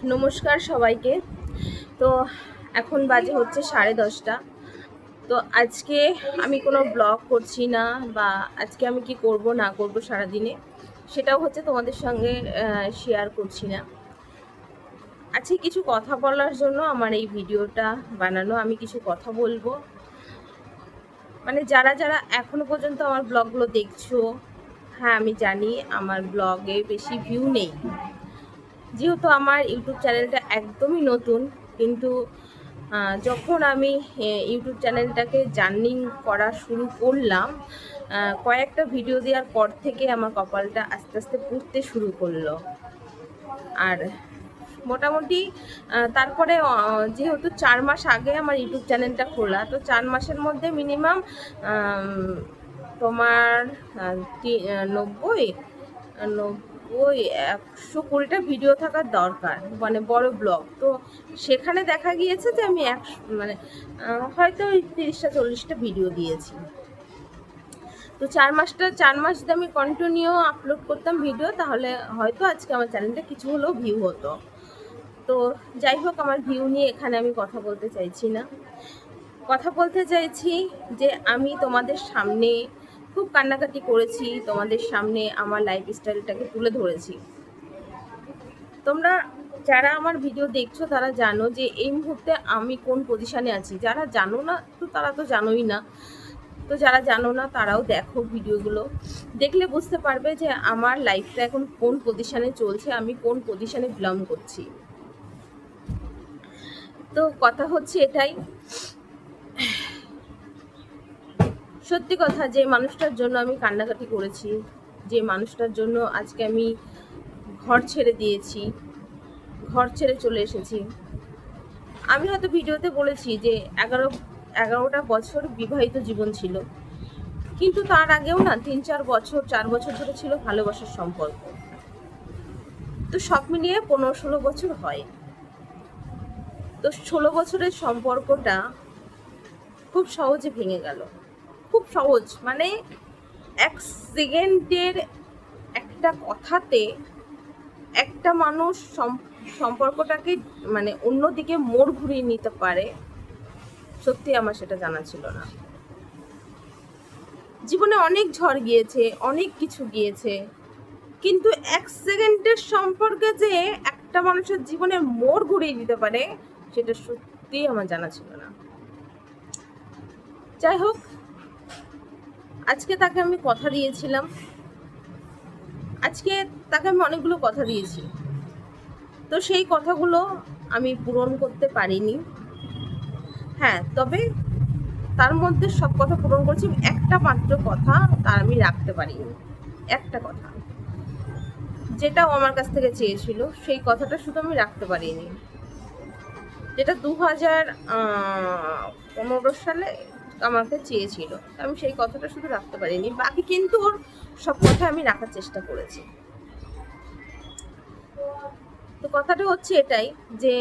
নমস্কার সবাইকে। তো এখন বাজে হচ্ছে 10:30। তো আজকে আমি কোনো ব্লগ করছি না, বা আজকে আমি কি করব না করব সারাদিনে সেটাও হচ্ছে তোমাদের সঙ্গে শেয়ার করছি না। আজকে কিছু কথা বলার জন্য আমার এই ভিডিওটা বানানো। আমি কিছু কথা বলবো, মানে যারা যারা এখনো পর্যন্ত আমার ব্লগগুলো দেখছো, হ্যাঁ আমি জানি আমার ব্লগে বেশি ভিউ নেই, যেহেতু আমার ইউটিউব চ্যানেলটা একদমই নতুন। কিন্তু যখন আমি ইউটিউব চ্যানেলটাকে জার্নিং করা শুরু করলাম, কয়েকটা ভিডিও দেওয়ার পর থেকে আমার কপালটা আস্তে আস্তে পুড়তে শুরু করলো। আর মোটামুটি তারপরে যেহেতু 4 মাস আগে আমার ইউটিউব চ্যানেলটা খোলা, তো 4 মাসের মধ্যে মিনিমাম তোমার 90 120টা ভিডিও থাকার দরকার, মানে বড় ব্লগ। তো সেখানে দেখা গিয়েছে যে আমি মানে হয়তো 30টা 40টা ভিডিও দিয়েছি। তো 4 মাস যদি আমি কন্টিনিউ আপলোড করতাম ভিডিও, তাহলে হয়তো আজকে আমার চ্যানেলটা কিছু হলেও ভিউ হতো। তো যাই হোক, আমার ভিউ নিয়ে এখানে আমি কথা বলতে চাইছি না। কথা বলতে চাইছি যে আমি তোমাদের সামনে খুব কান্নাকাটি করেছি, তোমাদের সামনে আমার লাইফস্টাইলটাকে তুলে ধরেছি। তোমরা যারা আমার ভিডিও দেখছো তারা জানো যে এই মুহূর্তে আমি কোন পজিশনে আছি। যারা জানো না তো তারা তো জানোই না, তো যারা জানো না তারাও দেখো ভিডিওগুলো, দেখলে বুঝতে পারবে যে আমার লাইফটা এখন কোন পজিশনে চলছে, আমি কোন পজিশনে বিলং করছি। তো কথা হচ্ছে এটাই, সত্যি কথা, যে মানুষটার জন্য আমি কান্নাকাটি করেছি, যে মানুষটার জন্য আজকে আমি ঘর ছেড়ে দিয়েছি, ঘর ছেড়ে চলে এসেছি। আমি হয়তো ভিডিওতে বলেছি যে 11টা বছর বিবাহিত জীবন ছিল, কিন্তু তার আগেও না 4 বছর ধরে ছিল ভালোবাসার সম্পর্ক। তো সব মিলিয়ে 15-16 বছর হয়। তো 16 বছরের সম্পর্কটা খুব সহজে ভেঙে গেল, খুব সহজ। মানে 1 সেকেন্ডের একটা কথাতে একটা মানুষ সম্পর্কটাকে মানে অন্যদিকে মোড় ঘুরিয়ে নিতে পারে, সত্যি আমার সেটা জানা ছিল না। জীবনে অনেক ঝড় গিয়েছে, অনেক কিছু গিয়েছে, কিন্তু 1 সেকেন্ডের সম্পর্কে যে একটা মানুষের জীবনে মোড় ঘুরিয়ে দিতে পারে, সেটা সত্যিই আমার জানা ছিল না। যাই হোক, আজকে তাকে আমি কথা দিয়েছিলাম, আজকে তাকে আমি অনেকগুলো কথা দিয়েছি। তো সেই কথাগুলো আমি পূরণ করতে পারিনি। হ্যাঁ, তবে তার মধ্যে সব কথা পূরণ করেছি, একটা মাত্র কথা তার আমি রাখতে পারিনি। একটা কথা, যেটাও আমার কাছ থেকে চেয়েছিল, সেই কথাটা শুধু আমি রাখতে পারিনি। যেটা 2015 সালে আমাকে চেয়েছিল, আমি সেই কথাটা শুধু রাখতে পারিনি। বাকি কিন্তু ওর সব কথা আমি রাখার চেষ্টা করেছি। তো কথাটা হচ্ছে এটাই যে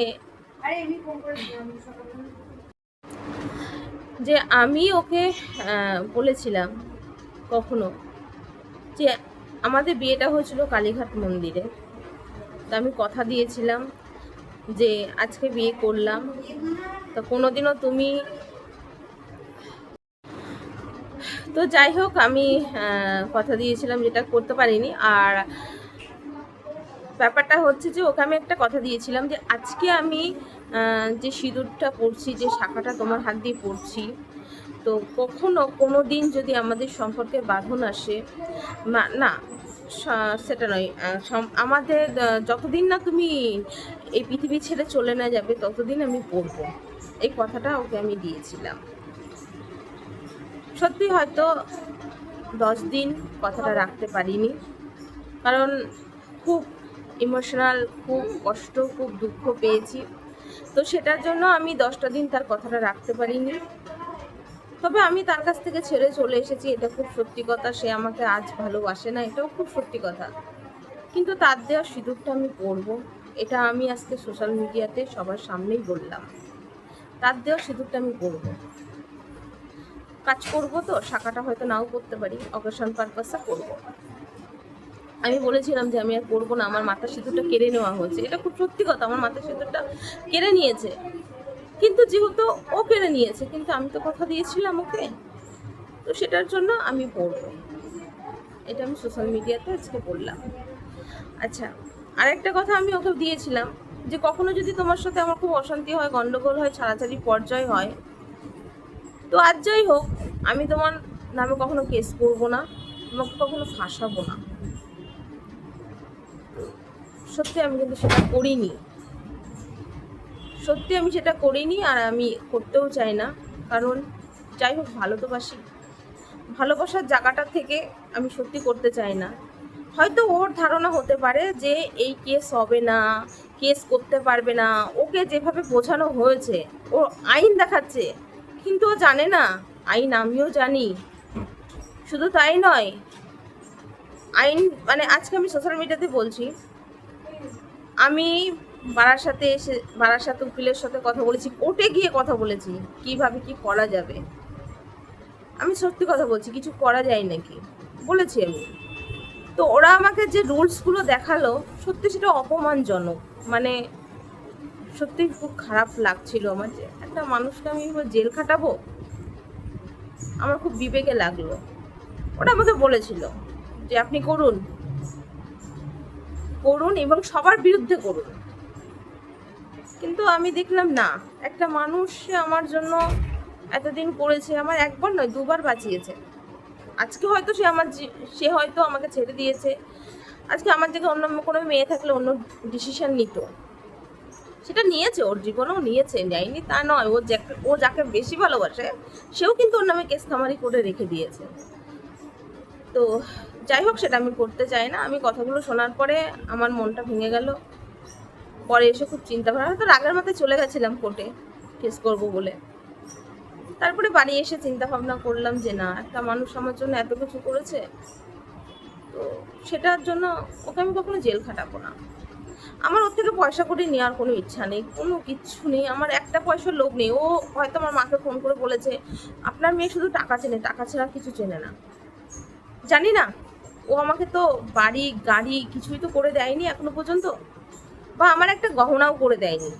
আমি ওকে বলেছিলাম কখনো যে আমাদের বিয়েটা হয়েছিল কালীঘাট মন্দিরে। তো আমি কথা দিয়েছিলাম যে আজকে বিয়ে করলাম, তো কোনোদিনও তুমি, তো যাই হোক আমি কথা দিয়েছিলাম, যেটা করতে পারিনি। আর ব্যাপারটা হচ্ছে যে ওকে আমি একটা কথা দিয়েছিলাম যে আজকে আমি যে সিঁদুরটা পরছি, যে শাখাটা তোমার হাত দিয়ে পরছি, তো কখনো কোনো দিন যদি আমাদের সম্পর্কে বাঁধন আসে, না সেটা নয়, আমাদের যতদিন না তুমি এই পৃথিবী ছেড়ে চলে না যাবে ততদিন আমি পরবো, এই কথাটা ওকে আমি দিয়েছিলাম। সত্যি হয়তো 10 দিন কথাটা রাখতে পারিনি, কারণ খুব ইমোশনাল, খুব কষ্ট, খুব দুঃখ পেয়েছি। তো সেটার জন্য আমি 10টা দিন তার কথাটা রাখতে পারিনি। তবে আমি তার কাছ থেকে ছেড়ে চলে এসেছি, এটা খুব সত্যি কথা। সে আমাকে আজ ভালোবাসে না, এটাও খুব সত্যি কথা। কিন্তু তার দেওয়া সিঁদুরটা আমি পরবো, এটা আমি আজকে সোশ্যাল মিডিয়াতে সবার সামনেই বললাম। তার দেওয়া সিঁদুরটা আমি পরবো, কাজ করবো, তো শাখাটা হয়তো নাও করতে পারি, অকেশন পারপাসে করবো। আমি বলেছিলাম যে আমি আর করবো না, আমার মাথার সিঁদুরটা কেড়ে নেওয়া হয়েছে। এটা খুব সত্যি কথা, আমার মাথার সিঁদুরটা কেড়ে নিয়েছে। কিন্তু যেহেতু ও কেড়ে নিয়েছে, কিন্তু আমি তো কথা দিয়েছিলাম ওকে, তো সেটার জন্য আমি পড়বো। এটা আমি সোশ্যাল মিডিয়াতে আজকে বললাম। আচ্ছা, আরেকটা কথা আমি ওকে দিয়েছিলাম যে কখনো যদি তোমার সাথে আমার খুব অশান্তি হয়, গন্ডগোল হয়, ছাড়াছাড়ি পর্যায় হয়, তো আজ যাই হোক, আমি তোমার নামে কখনো কেস করবো না, তোমাকে কখনো ফাঁসাবো না। সত্যি আমি কিন্তু সেটা করিনি, সত্যি আমি সেটা করিনি, আর আমি করতেও চাই না। কারণ যাই হোক, ভালো তো বাসি, ভালোবাসার জায়গাটা থেকে আমি সত্যি করতে চাই না। হয়তো ওর ধারণা হতে পারে যে এই কেস হবে না, কেস করতে পারবে না, ওকে যেভাবে বোঝানো হয়েছে, ও আইন দেখাচ্ছে, কিন্তু ও জানে না আইন আমিও জানি। শুধু তাই নয়, আইন মানে আজকে আমি সোশ্যাল মিডিয়াতে বলছি, আমি বারাসাতে উকিলের সাথে কথা বলেছি, কোর্টে গিয়ে কথা বলেছি কিভাবে কি করা যাবে। আমি সত্যি কথা বলছি, কিছু করা যায় নাকি বলেছি আমি। তো ওরা আমাকে যে রুলসগুলো দেখালো, সত্যি সেটা অপমানজনক। মানে সত্যি খুব খারাপ লাগছিল আমার, যে একটা মানুষকে আমি জেল খাটাবো, আমার খুব বিবেকে লাগলো। ওরা আমাকে বলেছিল যে আপনি করুন করুন এবং সবার বিরুদ্ধে করুন, কিন্তু আমি দেখলাম না, একটা মানুষ সে আমার জন্য এতদিন করেছে, আমার একবার নয় দুবার বাঁচিয়েছে। আজকে হয়তো সে হয়তো আমাকে ছেড়ে দিয়েছে, আজকে আমার জায়গায় অন্য কোনো মেয়ে থাকলে অন্য ডিসিশন নিত, সেটা নিয়েছে, ওর জীবনেও নিয়েছে, নেয়নি তা নয়। ও যাকে বেশি ভালোবাসে সেও কিন্তু ওর নামে কেস খামারি করে রেখে দিয়েছে। তো যাই হোক, সেটা আমি করতে চাই না। আমি কথাগুলো শোনার পরে আমার মনটা ভেঙে গেল। পরে এসে খুব চিন্তা ভাবনা, হয়তো রাগের মাথায় চলে গেছিলাম কোর্টে কেস করব বলে। তারপরে বাড়ি এসে চিন্তা ভাবনা করলাম যে না, একটা মানুষ আমার জন্য এত কিছু করেছে, তো সেটার জন্য ওকে আমি কখনো জেল খাটাবো না। আমার ওর থেকে পয়সা করে নেওয়ার কোনো ইচ্ছা নেই, কোনো কিচ্ছু নেই, আমার একটা পয়সার লোভ নেই। ও হয়তো আমার মাকে ফোন করে বলেছে আপনার মেয়ে শুধু টাকা চেনে, টাকা ছাড়া কিছু চেনে না। জানি না, ও আমাকে তো বাড়ি গাড়ি কিছুই তো করে দেয়নি এখনো পর্যন্ত, বা আমার একটা গহনাও করে দেয়নি,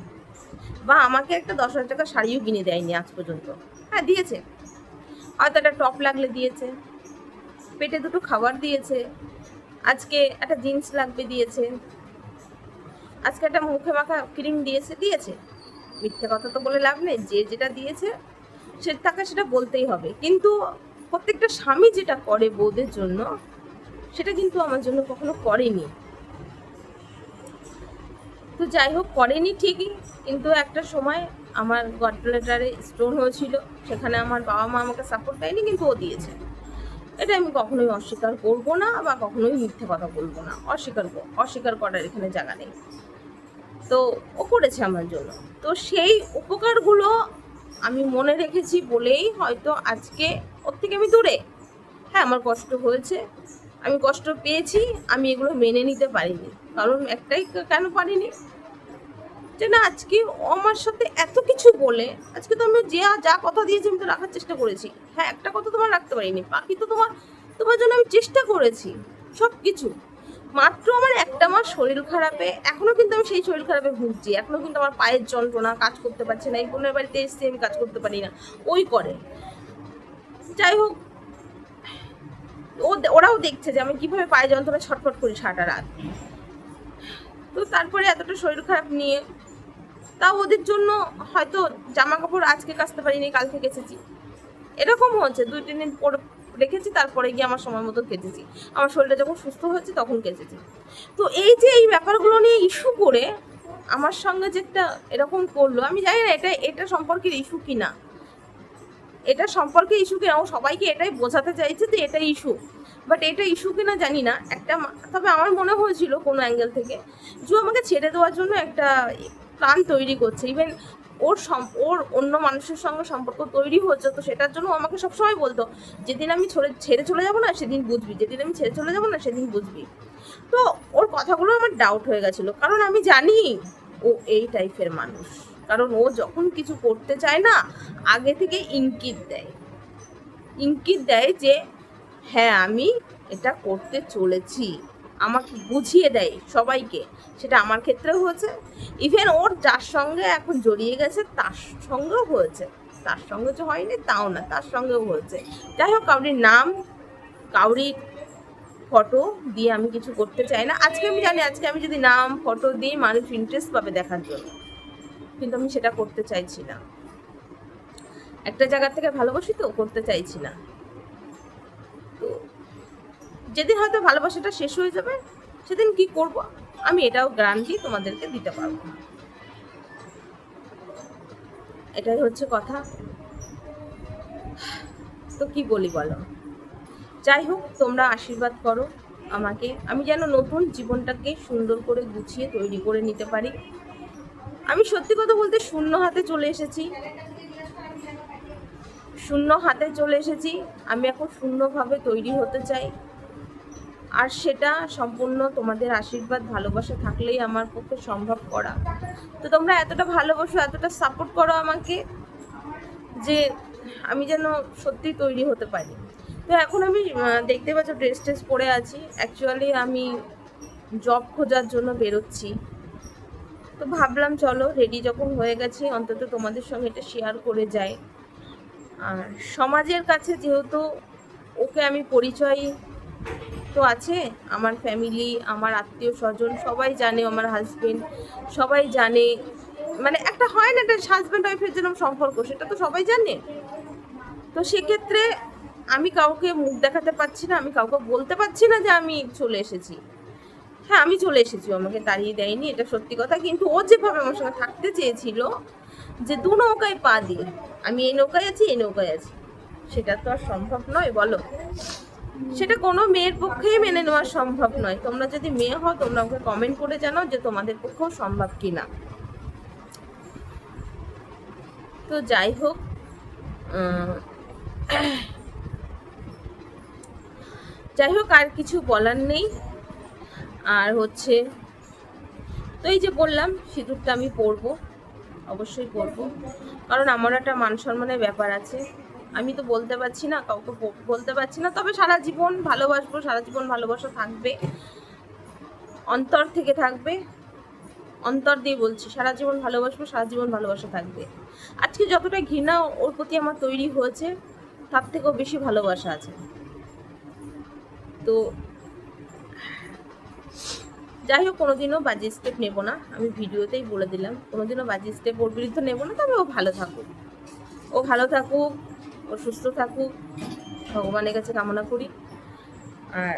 বা আমাকে একটা 10,000 টাকা শাড়িও কিনে দেয়নি আজ পর্যন্ত। হ্যাঁ দিয়েছে, হয়তো একটা টপ লাগলে দিয়েছে, পেটে দুটো খাবার দিয়েছে, আজকে একটা জিন্স লাগবে দিয়েছে, আজকে একটা মুখে মাখা ক্রিম দিয়েছে। মিথ্যে কথা তো বলে লাভ নেই, যে যেটা দিয়েছে তাকে সেটা বলতেই হবে। কিন্তু প্রত্যেকটা স্বামী যেটা করে বউদের জন্য, সেটা কিন্তু আমার জন্য কখনো করেনি। তো যাই হোক, করেনি ঠিকই, কিন্তু একটা সময় আমার গডব্লাডারে স্টোন হয়েছিল, সেখানে আমার বাবা মা আমাকে সাপোর্ট দেয়নি, কিন্তু ও দিয়েছে। এটা আমি কখনোই অস্বীকার করবো না, বা কখনোই মিথ্যে কথা বলবো না। অস্বীকার করার এখানে জায়গা নেই। তো ও করেছে আমার জন্য, তো সেই উপকারগুলো আমি মনে রেখেছি বলেই হয়তো আজকে ওর থেকে আমি দূরে। হ্যাঁ, আমার কষ্ট হয়েছে, আমি কষ্ট পেয়েছি, আমি এগুলো মেনে নিতে পারিনি। কারণ একটাই, কেন পারিনি, যে না আজকে আমার সাথে এত কিছু বলে, আজকে তো আমি যা কথা দিয়েছি আমি তো রাখার চেষ্টা করেছি। হ্যাঁ, একটা কথা তোমার রাখতে পারিনি, বাকি তো তোমার জন্য আমি চেষ্টা করেছি সব কিছু। মাত্র আমার একটা মাস শরীর খারাপে, এখনো কিন্তু আমি সেই শরীর খারাপে ভুগছি, এখনো কিন্তু আমার পায়ের যন্ত্রণা, কাজ করতে পারছি না, এই বোনের বাড়িতে এসে আমি কাজ করতে পারি না, ওই করে। যাই হোক, ওরাও দেখছে যে আমি কিভাবে পায়ে যন্ত্রণা ছটফট করি সারাটা রাত। তো তারপরে এতটা শরীর খারাপ নিয়ে, তাও ওদের জন্য হয়তো জামা কাপড় আজকে কাচতে পারিনি, কালকে কেচেছি, এরকম হচ্ছে। 2-3 দিন পরে রেখেছি, তারপরে গিয়ে আমার সময় মতো কেচেছি, আমার শরীরটা যখন সুস্থ হয়েছে তখন কেচেছি। তো এই ব্যাপারগুলো নিয়ে ইস্যু করে আমার সঙ্গে যে একটা এরকম করলো, আমি জানি না এটা সম্পর্কের ইস্যু কিনা, এটা সম্পর্কে ইস্যু কিনা, ও সবাইকে এটাই বোঝাতে চাইছে যে এটা ইস্যু, বাট এটা ইস্যু কিনা জানি না। তবে আমার মনে হয়েছিল কোনো অ্যাঙ্গেল থেকে যে আমাকে ছেড়ে দেওয়ার জন্য একটা প্ল্যান তৈরি করছে। ইভেন ওর অন্য মানুষের সঙ্গে সম্পর্ক তৈরি হচ্ছে, তো সেটার জন্য আমাকে সবসময় বলতো যেদিন আমি ছেড়ে চলে যাবো না সেদিন বুঝবি, যেদিন আমি ছেড়ে চলে যাবো না সেদিন বুঝবি। তো ওর কথাগুলো আমার ডাউট হয়ে গেছিলো, কারণ আমি জানি ও এই টাইপের মানুষ। কারণ ও যখন কিছু করতে চায় না, আগে থেকে ইঙ্কিত দেয় যে হ্যাঁ আমি এটা করতে চলেছি। আমাকে বুঝিয়ে দেয় সবাইকে, সেটা আমার ক্ষেত্রেও হয়েছে। ইভেন ওর যার সঙ্গে এখন জড়িয়ে গেছে তার সঙ্গেও হয়েছে, তার সঙ্গে যে হয়নি তাও না, তার সঙ্গেও হয়েছে। যাই হোক, কাউরির নাম কাউরির ফটো দিয়ে আমি কিছু করতে চাই না। আজকে আমি জানি আজকে আমি যদি নাম ফটো দিই মানুষ ইন্টারেস্ট পাবে দেখার জন্য, কিন্তু আমি সেটা করতে চাইছি না। একটা জায়গা থেকে ভালোবাসি তো করতে চাইছি না। তো যেদিন হয়তো ভালোবাসাটা শেষ হয়ে যাবে সেদিন কি করব আমি এটাও গ্যারান্টি তোমাদেরকে দিতে পারবো না। এটাই হচ্ছে কথা। তো কি বলি বলো? যাই হোক, তোমরা আশীর্বাদ করো আমাকে, আমি যেন নতুন জীবনটাকে সুন্দর করে গুছিয়ে তৈরি করে নিতে পারি। আমি সত্যি কথা বলতে শূন্য হাতে চলে এসেছি, শূন্য হাতে চলে এসেছি। আমি এখন শূন্যভাবে তৈরি হতে চাই, আর সেটা সম্পূর্ণ তোমাদের আশীর্বাদ ভালোবাসা থাকলেই আমার পক্ষে সম্ভব করা। তো তোমরা এতটা ভালোবাসো, এতটা সাপোর্ট করো আমাকে, যে আমি যেন সত্যি তৈরি হতে পারি। তো এখন আমি দেখতে পাচ্ছ ড্রেস ট্রেস পরে আছি। অ্যাকচুয়ালি আমি জব খোঁজার জন্য বেরোচ্ছি। তো ভাবলাম চলো রেডি যখন হয়ে গেছি অন্তত তোমাদের সঙ্গে এটা শেয়ার করে যাই। আর সমাজের কাছে যেহেতু ওকে আমি পরিচয় তো আছে, আমার ফ্যামিলি, আমার আত্মীয় স্বজন সবাই জানে, আমার হাজবেন্ড সবাই জানে, মানে একটা হয় না, একটা হাজব্যান্ড ওয়াইফের যেরকম সম্পর্ক সেটা তো সবাই জানে। তো সেক্ষেত্রে আমি কাউকে মুখ দেখাতে পারছি না, আমি কাউকে বলতে পারছি না যে আমি চলে এসেছি। হ্যাঁ আমি চলে এসেছি, আমাকে তাড়িয়ে দেয়নি, এটা সত্যি কথা। কিন্তু ও যেভাবে আমার সঙ্গে থাকতে চেয়েছিল, যে দু নৌকায় পা দিয়ে, আমি এই নৌকায় আছি এই নৌকায় আছি, সেটা তো আর সম্ভব নয় বলো। সেটা কোনো মেয়ের পক্ষেই মেনে নেওয়া সম্ভব নয়। তোমরা যদি মেয়ে হও তোমরা আমাকে কমেন্ট করে জানাও যে তোমাদের পক্ষেও সম্ভব কিনা। তো যাই হোক, যাই হোক আর কিছু বলার নেই। আর হচ্ছে তো এই যে বললাম সিঁদুরটা আমি পরবো, অবশ্যই পরবো, কারণ আমার একটা মান সম্মানের ব্যাপার আছে। আমি তো বলতে পারছি না, কাউকে বলতে পারছি না, তবে সারা জীবন ভালোবাসবো, সারা জীবন ভালোবাসা থাকবে, অন্তর থেকে থাকবে, অন্তর দিয়ে বলছি, সারা জীবন ভালোবাসবো, সারা জীবন ভালোবাসা থাকবে। আজকে যতটা ঘৃণা ওর প্রতি আমার তৈরি হয়েছে তার থেকেও বেশি ভালোবাসা আছে। তো যাই হোক, কোনোদিনও বাজে স্টেপ নেবো না, আমি ভিডিওতেই বলে দিলাম, কোনোদিনও বাজে স্টেপ ওর বিরুদ্ধে নেবো না। তবে ও ভালো থাকুক, ও ভালো থাকুক, ও সুস্থ থাকুক, ভগবানের কাছে কামনা করি। আর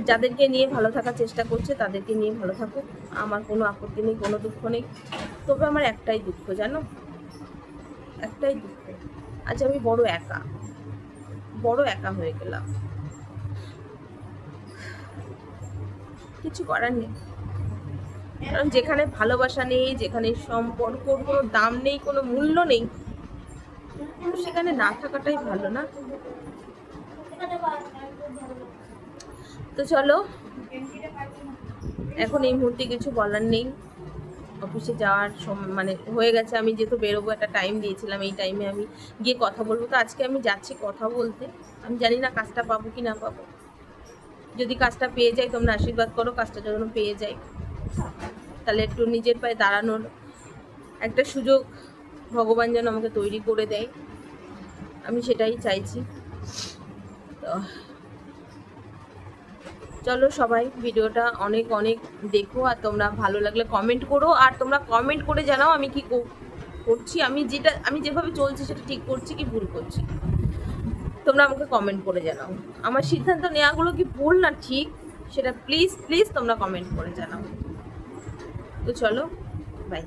যাদেরকে নিয়ে ভালো থাকার চেষ্টা করছে তাদেরকে নিয়ে ভালো থাকুক, আমার কোনো আপত্তি নেই, কোনো দুঃখ নেই। তবে আমার একটাই দুঃখ জানো, একটাই দুঃখ, আজ আমি বড় একা, বড় একা হয়ে গেলাম। কিছু করার নেই, কারণ যেখানে ভালোবাসা নেই, যেখানে সম্পর্কর কোনো দাম নেই, কোনো মূল্য নেই, সেখানে না থাকাটাই ভালো না। তো চলো, এখন এই মুহূর্তে কিছু বলার নেই, অফিসে যাওয়ার মানে হয়ে গেছে। আমি যেহেতু বেরোবো, একটা টাইম দিয়েছিলাম, এই টাইমে আমি গিয়ে কথা বলবো। তো আজকে আমি যাচ্ছি কথা বলতে, আমি জানি না কাজটা পাবো কি না পাবো। যদি কাজটা পেয়ে যাই তোমরা আশীর্বাদ করো, কাজটা যেন পেয়ে যাই, তাহলে একটু নিজের পায়ে দাঁড়ানোর একটা সুযোগ ভগবান যেন আমাকে তৈরি করে দেয়, আমি সেটাই চাইছি। তো চলো সবাই ভিডিওটা অনেক অনেক দেখো, আর তোমরা ভালো লাগলে কমেন্ট করো, আর তোমরা কমেন্ট করে জানাও আমি কি করছি, আমি যেভাবে চলছি সেটা ঠিক করছি কি ভুল করছি। তোমরা আমাকে কমেন্ট করে জানাও, আমার সিদ্ধান্ত নেওয়াগুলো কি ভুল না ঠিক সেটা প্লিজ প্লিজ তোমরা কমেন্ট করে জানাও। তো চলো, বাই।